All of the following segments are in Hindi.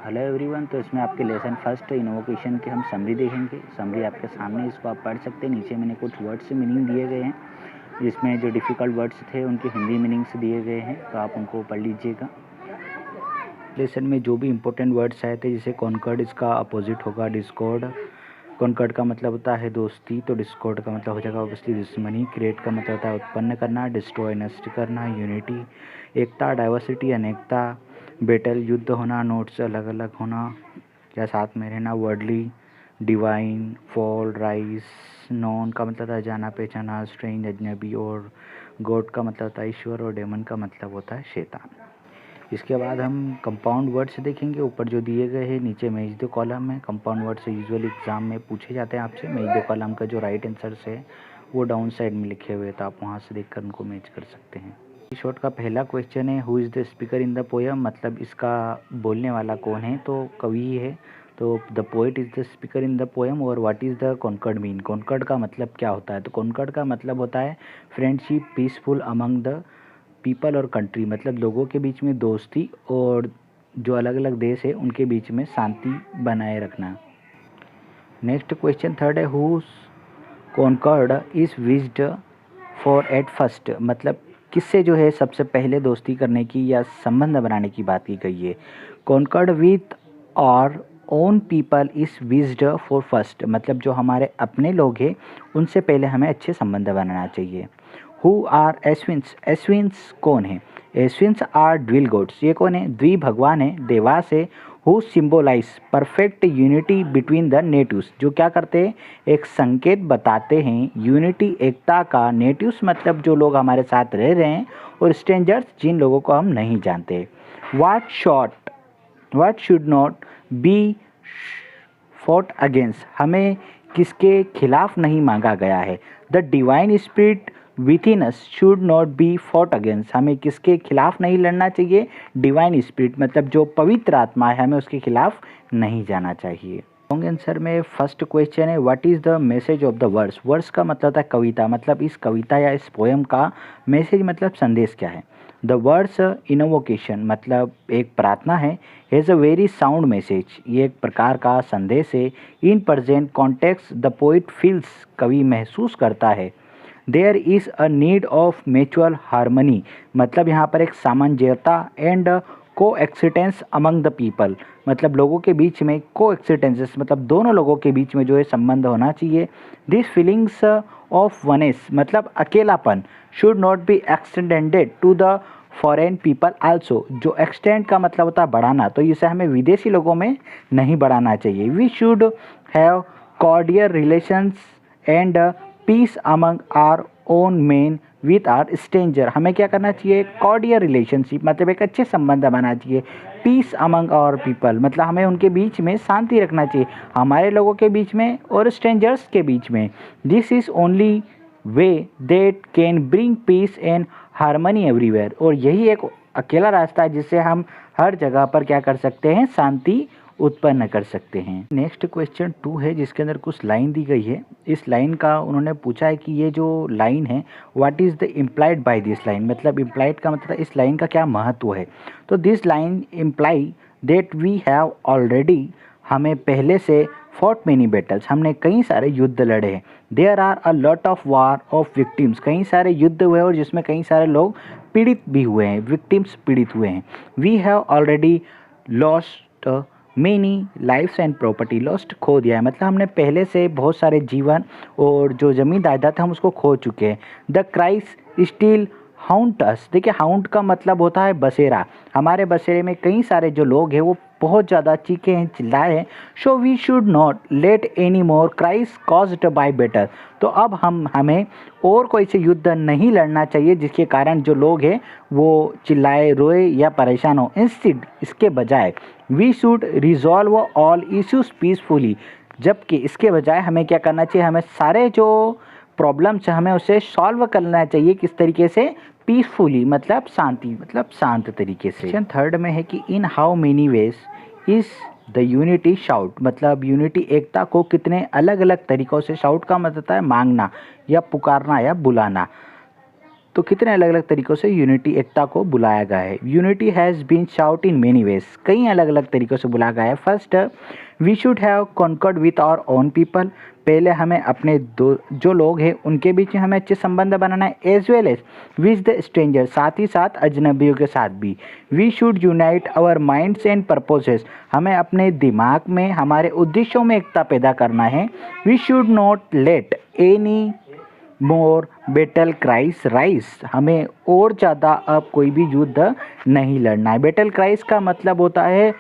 Hello everyone. तो इसमें आपके लेसन फर्स्ट इनोवेशन की हम समरी देखेंगे। समरी आपके सामने, इसको आप पढ़ सकते हैं। नीचे मैंने कुछ वर्ड्स मीनिंग दिए गए हैं, जिसमें जो डिफ़िकल्ट वर्ड्स थे उनके हिंदी मीनिंग्स दिए गए हैं, तो आप उनको पढ़ लीजिएगा। लेसन में जो भी इंपॉर्टेंट वर्ड्स आए थे, जैसे कॉन्कर्ड, इसका अपोजिट होगा डिस्कॉर्ड। कॉन्कर्ड का मतलब होता है दोस्ती, तो डिस्कॉर्ड का मतलब हो जाएगा ऑब्वियसली दुश्मनी। क्रिएट का मतलब होता है उत्पन्न करना। डिस्ट्रॉय नष्ट करना। यूनिटी एकता। डाइवर्सिटी अनेकता। बैटल युद्ध होना। नोट्स अलग अलग होना या साथ में रहना। Worldly divine. Fall rise. Non का मतलब है जाना पहचाना। स्ट्रेंज अजनबी। और गॉड का मतलब होता है ईश्वर। और डेमन का मतलब होता है शैतान। इसके बाद हम कंपाउंड वर्ड्स देखेंगे, ऊपर जो दिए गए हैं, नीचे मैच द कॉलम है। कंपाउंड वर्ड्स यूजुअली एग्जाम में पूछे जाते हैं आपसे। मैच द कॉलम का जो राइट आंसर है वो डाउन साइड में लिखे हुए हैं, तो आप वहाँ से देखकर उनको मैच कर सकते हैं। शॉर्ट का पहला क्वेश्चन है, who is the speaker in the poem, मतलब इसका बोलने वाला कौन है, तो कवि है। तो the poet is the speaker in the poem. और what is the concord mean, concord का मतलब क्या होता है, तो कॉन्कर्ड का मतलब होता है friendship peaceful among the people और कंट्री, मतलब लोगों के बीच में दोस्ती और जो अलग अलग देश है उनके बीच में शांति बनाए रखना। नेक्स्ट क्वेश्चन थर्ड है, whose concord is wished for at first, मतलब किससे जो है सबसे पहले दोस्ती करने की या संबंध बनाने की बात की गई है। Concord with our own people is wished for first, मतलब जो हमारे अपने लोग हैं उनसे पहले हमें अच्छे संबंध बनाना चाहिए। हु आर एस्विन्स, एस्विन्स कौन है, एस्विन्स आर ड्विल गोड्स, ये कौन है, द्विभगवान है, देवास है। Who symbolise perfect unity between the natives, जो क्या करते हैं, एक संकेत बताते हैं यूनिटी एकता का। नेटिव्स मतलब जो लोग हमारे साथ रह रहे हैं, और स्ट्रेंजर्स जिन लोगों को हम नहीं जानते। What should not B fought against, हमें किसके खिलाफ नहीं मांगा गया है। The divine spirit with in us should not B fought against, हमें किसके खिलाफ नहीं लड़ना चाहिए। डिवाइन स्पिरिट मतलब जो पवित्र आत्मा है, हमें उसके खिलाफ नहीं जाना चाहिए। लॉन्ग आंसर में फर्स्ट क्वेश्चन है, what is the message of the verse, verse का मतलब होता है कविता, मतलब इस कविता या इस पोएम का मैसेज मतलब संदेश क्या है। द वर्ड्स इनवोकेशन मतलब एक प्रार्थना है। Has a very sound message, ये एक प्रकार का संदेश है। In present context the poet feels, कवि महसूस करता है। There is a need of mutual harmony, मतलब यहाँ पर एक सामंजस्यता एंड को एक्सिटेंस अमंग द पीपल, मतलब लोगों के बीच में को एक्सिटेंसेस मतलब दोनों लोगों के बीच में जो है संबंध होना चाहिए। दिस फीलिंग्स ऑफ वनेस मतलब अकेलापन should not be extended to the foreign people also, जो एक्सटेंड का मतलब होता है बढ़ाना, तो इसे हमें विदेशी लोगों में नहीं बढ़ाना चाहिए। We should have cordial relations and peace among our own men with our stranger, हमें क्या करना चाहिए, कॉर्डियल रिलेशनशिप मतलब एक अच्छे संबंध बनाना चाहिए। पीस अमंग आवर पीपल मतलब हमें उनके बीच में शांति रखना चाहिए, हमारे लोगों के बीच में और स्ट्रेंजर्स के बीच में। This is only way that can bring peace and harmony everywhere, और यही एक अकेला रास्ता है जिससे हम हर जगह पर क्या कर सकते हैं, शांति उत्पन्न कर सकते हैं। नेक्स्ट क्वेश्चन 2 है, जिसके अंदर कुछ लाइन दी गई है। इस लाइन का उन्होंने पूछा है कि ये जो लाइन है, what is the implied by this line, मतलब इम्प्लाइड का मतलब इस लाइन का क्या महत्व है। तो this line imply that we have already, हमें पहले से फॉट मेनी बैटल्स, हमने कई सारे युद्ध लड़े हैं। There are a lot of war of victims, कई सारे युद्ध हुए और जिसमें कई सारे लोग पीड़ित भी हुए हैं, विक्टिम्स पीड़ित हुए हैं। We have already lost many lifes and property, lost खो दिया है मतलब हमने पहले से बहुत सारे जीवन और जो ज़मीन जायदाद था हम उसको खो चुके हैं। द क्राइस स्टिल हाउंट अस, देखिए हाउंट का मतलब होता है बसेरा, हमारे बसेरे में कई सारे जो लोग हैं वो बहुत ज़्यादा चीखे हैं, चिल्लाए हैं। So we should not let any more cries caused by better, तो अब हमें और कोई से युद्ध नहीं लड़ना चाहिए जिसके कारण जो लोग हैं वो चिल्लाए, रोए या परेशान हो। इंस्टेड, इसके बजाय we should resolve all issues peacefully, जबकि इसके बजाय हमें क्या करना चाहिए, हमें सारे जो प्रॉब्लम्स है हमें उसे सॉल्व करना चाहिए, किस तरीके से, पीसफुली मतलब शांति मतलब शांत तरीके से। क्वेश्चन थर्ड में है कि in how many ways is the unity shout, मतलब यूनिटी एकता को कितने अलग अलग तरीक़ों से, शाउट का मतलब है मांगना या पुकारना या बुलाना। तो कितने अलग अलग तरीक़ों से यूनिटी एकता को बुलाया गया है। Unity has been shout in many ways, कई अलग अलग तरीक़ों से बुलाया गया है। First, we should have concord with our own people, पहले हमें अपने जो लोग हैं उनके बीच में हमें अच्छे संबंध बनाना है। As well as with the stranger, साथ ही साथ अजनबियों के साथ भी। We should unite our minds and purposes, हमें अपने दिमाग में हमारे उद्देश्यों में एकता पैदा करना है। We should not let any more battle cries rise, हमें और ज़्यादा अब कोई भी युद्ध नहीं लड़ना है। बैटल क्राइस का मतलब होता है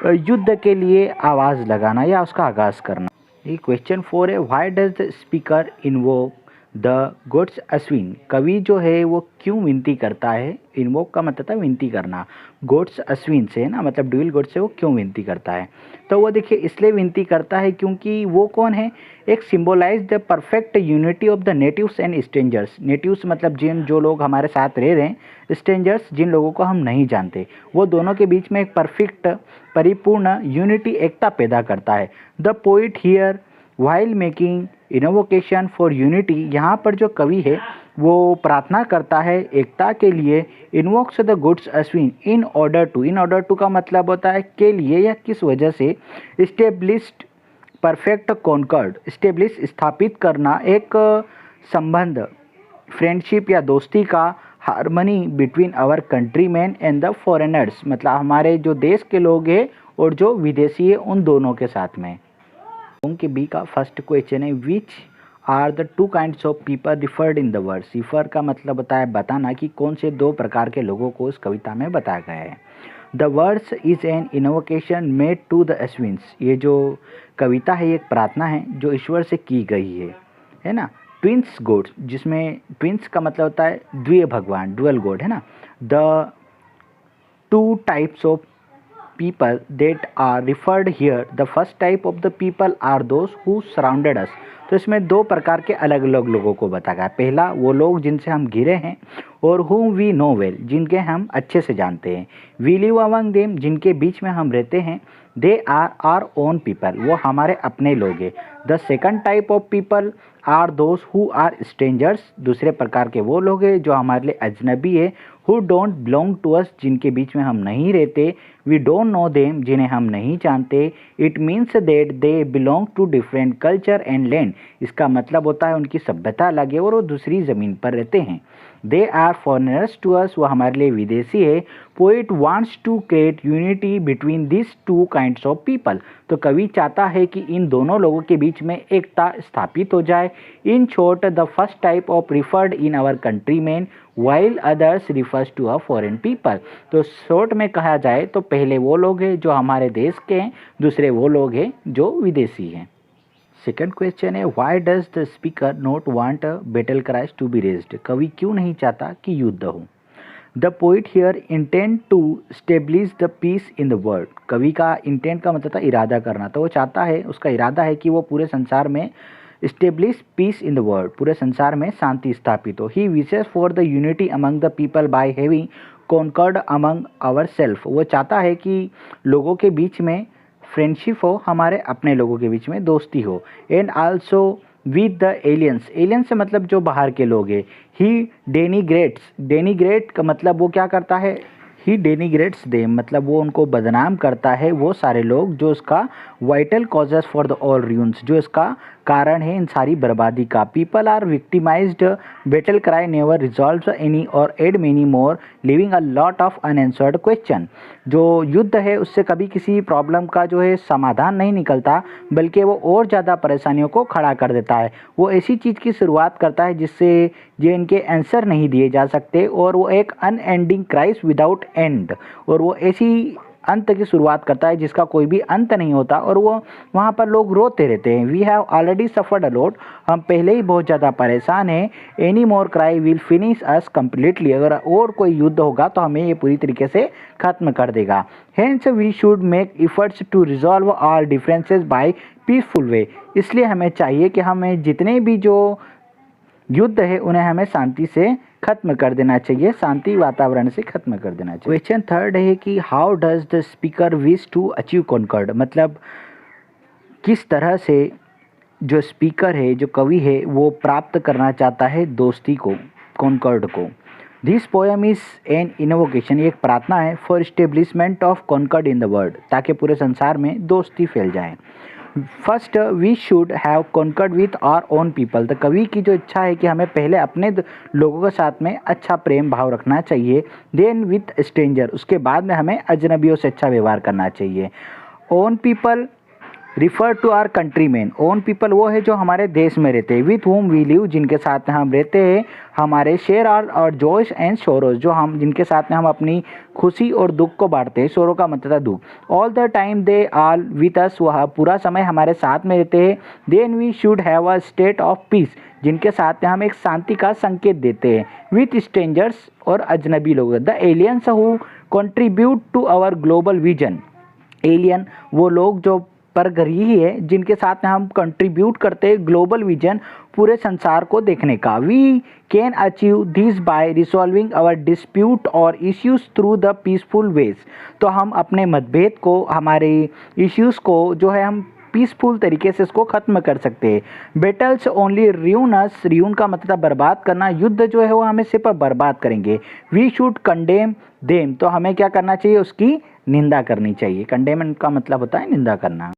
युद्ध के लिए आवाज़ लगाना या उसका आगाज़ करना। ये क्वेश्चन 4 है, why does the speaker invoke the gods Ashwin, कवि जो है वो क्यों विनती करता है। इन्वोक का मतलब था विनती करना, गॉड्स अश्विन से है ना, मतलब ड्यूल गॉड से वो क्यों विनती करता है। तो वो देखिए इसलिए विनती करता है क्योंकि वो कौन है, एक symbolise the perfect unity of the natives and strangers. Natives मतलब जो लोग हमारे साथ रह रहे हैं, स्ट्रेंजर्स जिन लोगों को हम नहीं जानते, वो दोनों के बीच में एक परफेक्ट परिपूर्ण यूनिटी एकता पैदा करता है। The poet here while making invocation for unity, यहाँ पर जो कवि है वो प्रार्थना करता है एकता के लिए। Invokes the gods Ashwin in order to का मतलब होता है के लिए या किस वजह से। इस्टेब्लिश्ड परफेक्ट कॉन्कर्ड, इस्टेब्लिश स्थापित करना, एक संबंध, फ्रेंडशिप या दोस्ती का। Harmony between our country man and the foreigners, मतलब हमारे जो देश के लोग हैं और जो विदेशी है उन दोनों के साथ में। उनके बी का फर्स्ट क्वेश्चन है, which are the two kinds of people referred in the words. Refer का मतलब होता है बताना कि कौन से दो प्रकार के लोगों को इस कविता में बताया गया है। The words is an invocation made to the Ashwins, ये जो कविता है ये एक प्रार्थना है जो ईश्वर से की गई है ना। ट्विंस गॉड्स, जिसमें ट्विंस का मतलब होता है द्वितीय भगवान, डुअल गॉड है ना। The two types of people that are referred here, the first type of the people are those who surrounded us, तो इसमें दो प्रकार के अलग अलग लोगों को बताया गया। पहला वो लोग जिनसे हम घिरे हैं, और whom we know well, जिनके हम अच्छे से जानते हैं। we live among them, जिनके बीच में हम रहते हैं। they are our own people, वो हमारे अपने लोग हैं। the second type of people are those who are strangers, दूसरे प्रकार के वो लोग हैं जो हमारे लिए अजनबी है। who don't belong to us, जिनके बीच में हम नहीं रहते। we don't know them, जिन्हें हम नहीं जानते। it means that they belong to different culture and land, इसका मतलब होता है उनकी सभ्यता अलग है और वो दूसरी ज़मीन पर रहते हैं। they are foreigners to us, वो हमारे लिए विदेशी है। poet wants to create unity between these two kinds of people, तो कवि चाहता है कि इन दोनों लोगों के बीच में एकता स्थापित हो जाए। in short, the first type of referred in our countrymen while others refers to a foreign people, तो शॉर्ट में कहा जाए तो पहले वो लोग हैं जो हमारे देश के हैं, दूसरे वो लोग हैं जो विदेशी हैं। सेकंड क्वेश्चन है, why does the speaker not want battle cries to be raised, कवि क्यों नहीं चाहता कि युद्ध हो। The poet here intent to establish the peace in the world, कवि का इंटेंट का मतलब था इरादा करना, तो वो चाहता है, उसका इरादा है कि वो पूरे संसार में establish peace in the world, पूरे संसार में शांति स्थापित हो। He wishes for the unity among the people by having concord among our self, वो चाहता है कि लोगों के बीच में फ्रेंडशिप हो, हमारे अपने लोगों के बीच में दोस्ती हो। And also with the aliens, aliens से मतलब जो बाहर के लोग हैं। ही डेनिग्रेट्स, डेनिग्रेट का मतलब वो क्या करता है, ही डेनिग्रेट्स देम, मतलब वो उनको बदनाम करता है, वो सारे लोग जो इसका vital causes for the all ruins, जो इसका कारण है इन सारी बर्बादी का। People are victimized, battle cry never resolves any और add many more, living a lot of unanswered question, जो युद्ध है उससे कभी किसी प्रॉब्लम का जो है समाधान नहीं निकलता, बल्कि वो और ज़्यादा परेशानियों को खड़ा कर देता है। वो ऐसी चीज़ की शुरुआत करता है जिससे इनके आंसर नहीं दिए जा सकते, और वो एक अनएंडिंग क्राइस विदाउट एंड, और वो ऐसी अंत की शुरुआत करता है जिसका कोई भी अंत नहीं होता, और वो वहाँ पर लोग रोते रहते हैं। We have already suffered a lot, हम पहले ही बहुत ज़्यादा परेशान हैं। Any more cry will finish us completely, अगर और कोई युद्ध होगा तो हमें ये पूरी तरीके से खत्म कर देगा। Hence we should make efforts to resolve all differences by peaceful way, इसलिए हमें चाहिए कि हमें जितने भी जो युद्ध है उन्हें हमें शांति से खत्म कर देना चाहिए, शांति वातावरण से खत्म कर देना चाहिए। क्वेश्चन थर्ड है कि how does the speaker wish to achieve concord, मतलब किस तरह से जो स्पीकर है, जो कवि है, वो प्राप्त करना चाहता है दोस्ती को, कॉन्कर्ड को। This poem is an invocation, एक प्रार्थना है for establishment of concord in the world, ताकि पूरे संसार में दोस्ती फैल जाए। First we should have concord with our own people, तो कवि की जो इच्छा है कि हमें पहले अपने लोगों के साथ में अच्छा प्रेम भाव रखना चाहिए। देन विथ स्ट्रेंजर, उसके बाद में हमें अजनबियों से अच्छा व्यवहार करना चाहिए। Own people refer to our country man, own people वो है जो हमारे देश में रहते हैं। विथ होम वी लिव, जिनके साथ में हम रहते हैं। हमारे शेयर और जॉयस एंड सोरोज, जो हम जिनके साथ में हम अपनी खुशी और दुख को बांटते हैं। सोरो का मतलब दुख। All the time they are with us, वह पूरा समय हमारे साथ में रहते हैं। Then we should have a state of peace, जिनके साथ में हम एक शांति का संकेत देते हैं। विथ स्ट्रेंजर्स, और अजनबी लोग। The aliens who contribute to our global vision, alien वो लोग जो परग्रही है, जिनके साथ में हम कंट्रीब्यूट करते हैं ग्लोबल विजन, पूरे संसार को देखने का। We can achieve this by resolving our dispute और issues through the peaceful ways, तो हम अपने मतभेद को, हमारे इश्यूज को जो है हम पीसफुल तरीके से इसको ख़त्म कर सकते हैं। बेटल्स ओनली र्यूनस, र्यून का मतलब बर्बाद करना, युद्ध जो है वो हमें सिर्फ बर्बाद करेंगे। वी शुड कंडेम देम, तो हमें क्या करना चाहिए, उसकी निंदा करनी चाहिए। कंडेम का मतलब होता है निंदा करना।